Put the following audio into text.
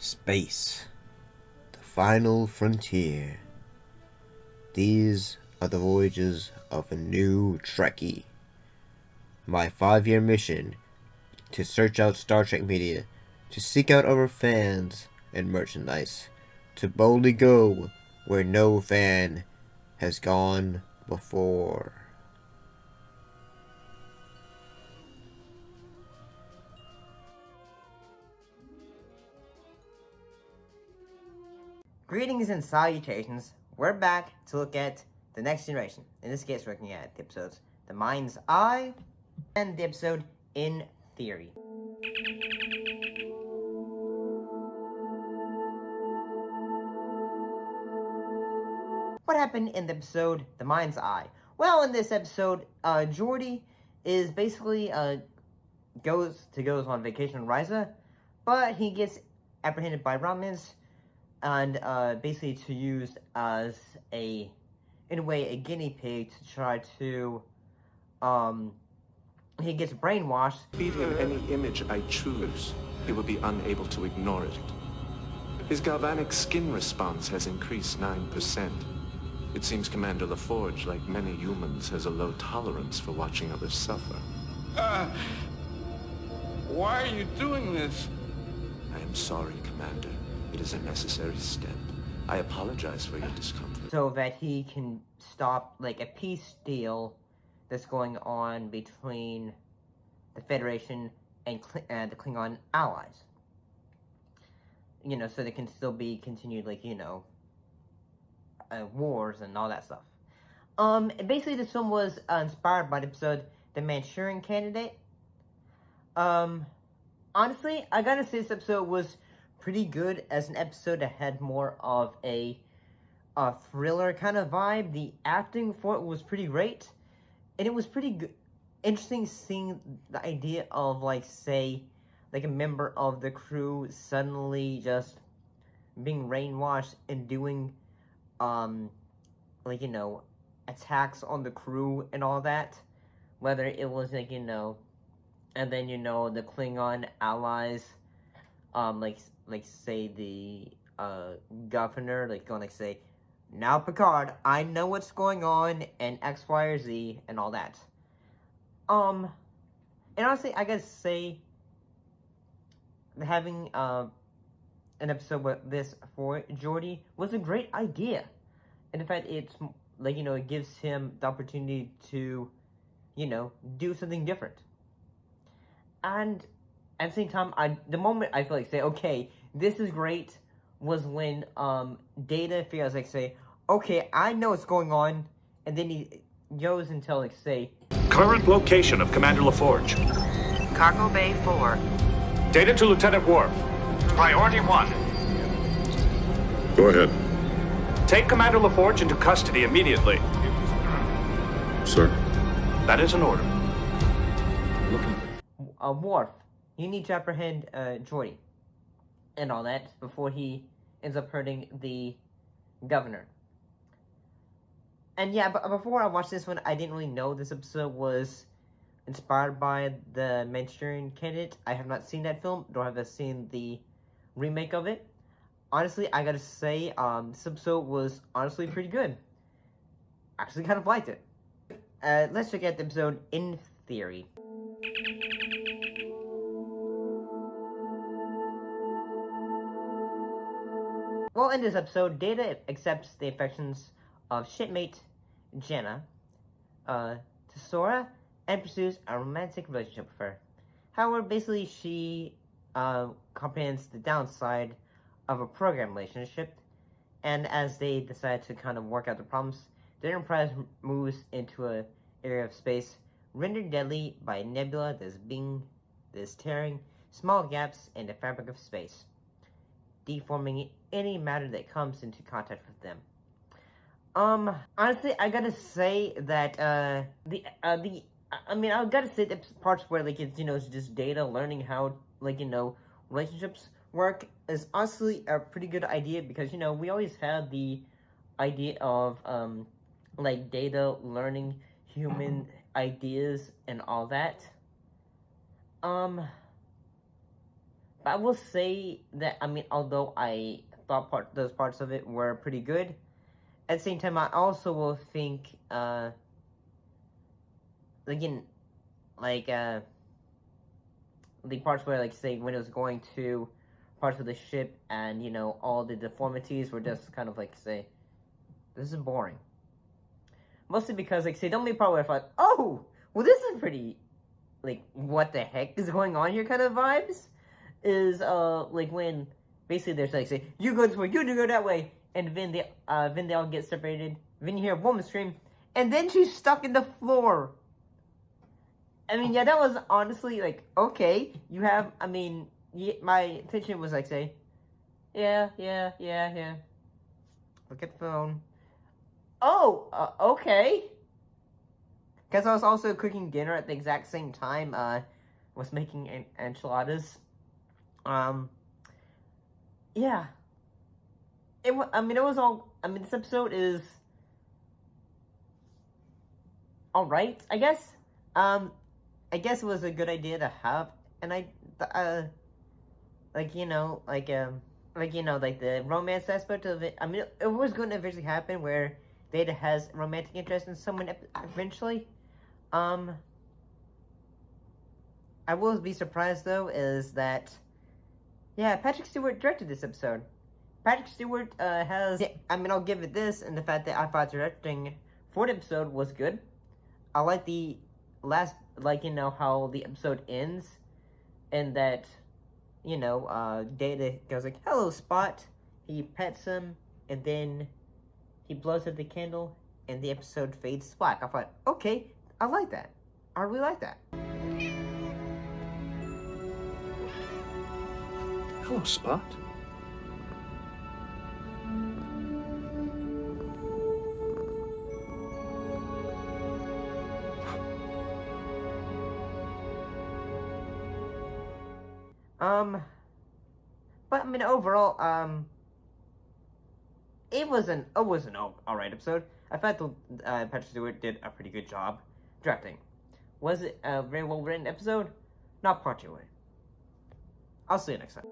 Space, the final frontier. These are the voyages of a new Trekkie. My 5-year mission to search out Star Trek media, to seek out our fans and merchandise, to boldly go where no fan has gone before. Greetings and salutations. We're back to look at The Next Generation. In this case, we're looking at the episodes The Mind's Eye and the episode In Theory. What happened in the episode The Mind's Eye? Well, in this episode, Geordi is basically goes on vacation on Ryza, but he gets apprehended by Romulans and basically to use as in a way, a guinea pig to try to, he gets brainwashed. Feed him any image I choose, he will be unable to ignore it. His galvanic skin response has increased 9%. It seems Commander LaForge, like many humans, has a low tolerance for watching others suffer. Why are you doing this? I am sorry, Commander. It is a necessary step. I apologize for your discomfort. So that he can stop, like, a peace deal that's going on between the Federation and the Klingon allies. You know, so there can still be continued, like, you know, wars and all that stuff. Basically, this film was inspired by the episode The Manchurian Candidate. Honestly, I gotta say this episode was pretty good as an episode that had more of a thriller kind of vibe. The acting for it was pretty great, and it was pretty good. Interesting seeing the idea of, like, say, like a member of the crew suddenly just being brainwashed and doing, like, you know, attacks on the crew and all that. Whether it was, like, you know, and then, you know, the Klingon allies, like say the governor, like going like say, now Picard, I know what's going on and X, Y, or Z and all that. And honestly, I gotta say, having an episode with this for Geordi was a great idea. And in fact, it's like, you know, it gives him the opportunity to, you know, do something different. And at the same time, the moment I feel like say, okay, this is great, was when Data feels like say, okay, I know what's going on, and then he goes and tells like say, current location of Commander LaForge. Cargo Bay 4. Data to Lieutenant Worf. Priority 1. Go ahead. Take Commander LaForge into custody immediately. Sir. That is an order. Worf, you need to apprehend Geordi and all that before he ends up hurting the governor. And yeah, but before I watched this one, I didn't really know this episode was inspired by the Manchurian Candidate. I have not seen that film, nor have I seen the remake of it. Honestly, I gotta say, this episode was honestly pretty good. Actually kind of liked it. Let's check out the episode In Theory. Well, in this episode, Data accepts the affections of shipmate Jenna, Tesora, and pursues a romantic relationship with her. However, basically, she comprehends the downside of a program relationship, and as they decide to kind of work out the problems, the Enterprise moves into an area of space rendered deadly by a nebula that is tearing small gaps in the fabric of space, deforming any matter that comes into contact with them. Honestly, I gotta say that, I gotta say the parts where, like, it's, you know, it's just Data learning how, like, you know, relationships work is honestly a pretty good idea, because, you know, we always had the idea of, like, Data learning human ideas and all that. But I will say that, I mean, although I thought those parts of it were pretty good, at the same time, I also will think, again, like, the parts where, like, say, when it was going to parts of the ship and, you know, all the deformities were just kind of, like, say, this is boring. Mostly because, like, say, the only part where I thought, oh, well, this is pretty, like, what the heck is going on here kind of vibes, is, like, when, basically, there's, like, say, you go this way, you go that way, and then they all get separated, then you hear a woman scream, and then she's stuck in the floor. I mean, yeah, that was honestly, like, okay, you have, I mean, my attention was, like, say, yeah, look at the phone. Oh, okay. Because I was also cooking dinner at the exact same time, was making enchiladas. Yeah. It was all, this episode is alright, I guess. I guess it was a good idea to have, and like the romance aspect of it. I mean, it was going to eventually happen where Data has romantic interest in someone eventually. I will be surprised though is that, yeah, Patrick Stewart directed this episode. Patrick Stewart has, yeah, I mean, I'll give it this, and the fact that I thought directing for the episode was good. I like the last, like, you know, how the episode ends, and that, you know, Data goes like, hello, Spot. He pets him, and then he blows out the candle, and the episode fades to black. I thought, okay, I like that. I really like that. Hello, Spot. But I mean, overall, it was an alright episode. I thought Patrick Stewart did a pretty good job directing. Was it a very well written episode? Not particularly. I'll see you next time.